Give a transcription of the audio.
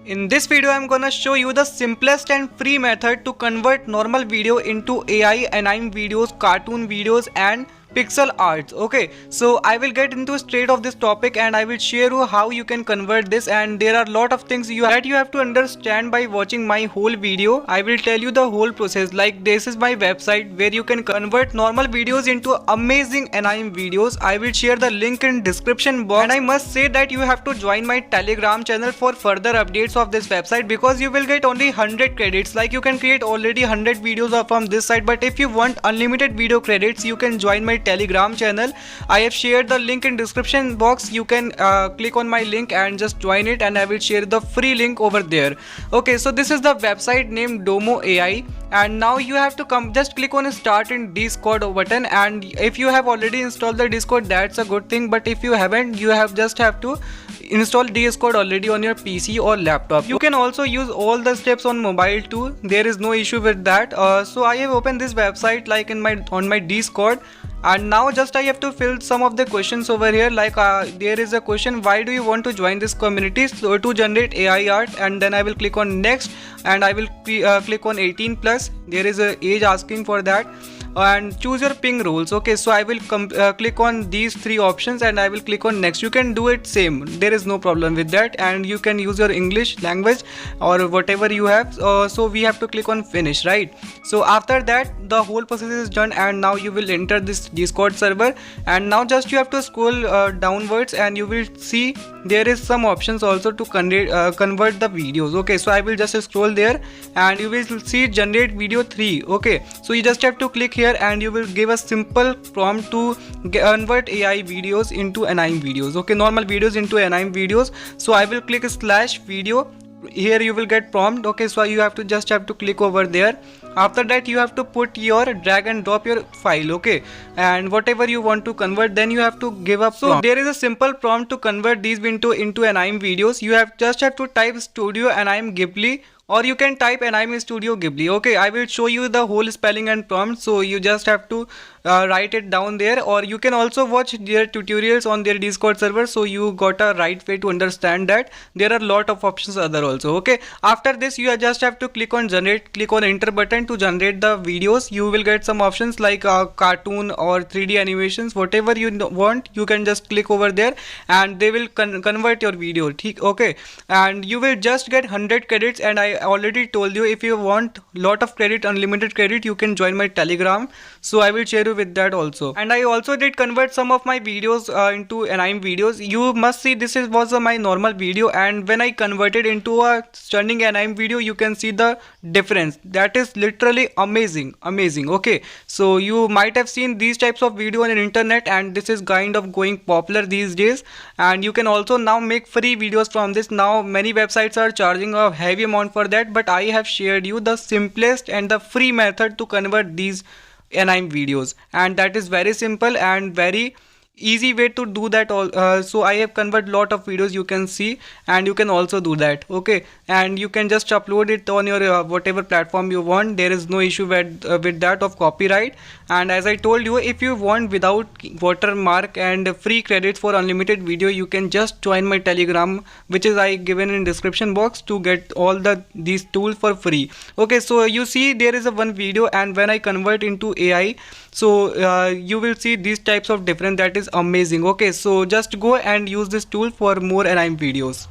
In this video, I'm gonna show you the simplest and free method to convert normal video into AI, anime videos, cartoon videos and pixel arts. Okay, so I will get into straight of this topic and I will share you how you can convert this, and there are a lot of things you have to understand by watching my whole video. I will tell you the whole process. Like, this is my website where you can convert normal videos into amazing anime videos. I will share the link in description box, and I must say that you have to join my Telegram channel for further updates of this website, because you will get only 100 credits. Like, you can create already 100 videos from this site, but if you want unlimited video credits, you can join my Telegram channel. I have shared the link in description box. You can click on my link and just join it, and I will share the free link over there. Okay, so this is the website named Domo AI, and now you have to just click on start in Discord button. And if you have already installed the Discord, that's a good thing, but if you haven't, you have to install Discord already on your PC or laptop. You can also use all the steps on mobile too. There is no issue with that. So I have opened this website like on my Discord, and now just I have to fill some of the questions over here. Like there is a question, why do you want to join this community? So to generate AI art, and then I will click on next, and I will click on 18 plus. There is a age asking for that, and choose your ping rules. Okay, so I will click on these three options and I will click on next. You can do it same, there is no problem with that, and you can use your English language or whatever you have. So we have to click on finish, right? So after that, the whole process is done, and now you will enter this Discord server, and now just you have to scroll downwards, and you will see there is some options also to convert the videos. Okay, so I will just scroll there, and you will see generate video 3. Okay, so you just have to click here, and you will give a simple prompt to convert AI videos into anime videos. Okay, normal videos into anime videos. So I will click /video. Here you will get prompt. Okay, so you have to click over there. After that, you have to put your drag and drop your file. Okay, and whatever you want to convert, then you have to give a prompt. So there is a simple prompt to convert these into anime videos. You just have to type studio anime ghibli, or you can type anime studio ghibli. Okay, I will show you the whole spelling and prompt, so you just have to write it down there, or you can also watch their tutorials on their Discord server, so you got a right way to understand that. There are a lot of options other also. Okay, after this, you just have to click on generate, click on enter button to generate the videos. You will get some options like cartoon or 3D animations, whatever you want. You can just click over there, and they will convert your video. Okay, and you will just get 100 credits, and I already told you, if you want lot of credit, unlimited credit, you can join my Telegram, so I will share you with that also. And I also did convert some of my videos into anime videos. You must see this was my normal video, and when I converted into a stunning anime video, you can see the difference. That is literally amazing. Okay, so you might have seen these types of video on the internet, and this is kind of going popular these days, and you can also now make free videos from this. Now many websites are charging a heavy amount for that, but I have shared you the simplest and the free method to convert these anime videos, and that is very simple and very easy way to do that. So I have converted lot of videos, you can see, and you can also do that. Okay, and you can just upload it on your whatever platform you want. There is no issue with that of copyright. And as I told you, if you want without watermark and free credits for unlimited video, you can just join my Telegram, which is I given in description box, to get all these tools for free. Okay, so you see there is a one video, and when I convert into AI, so you will see these types of different. That is amazing. Okay, so just go and use this tool for more anime videos.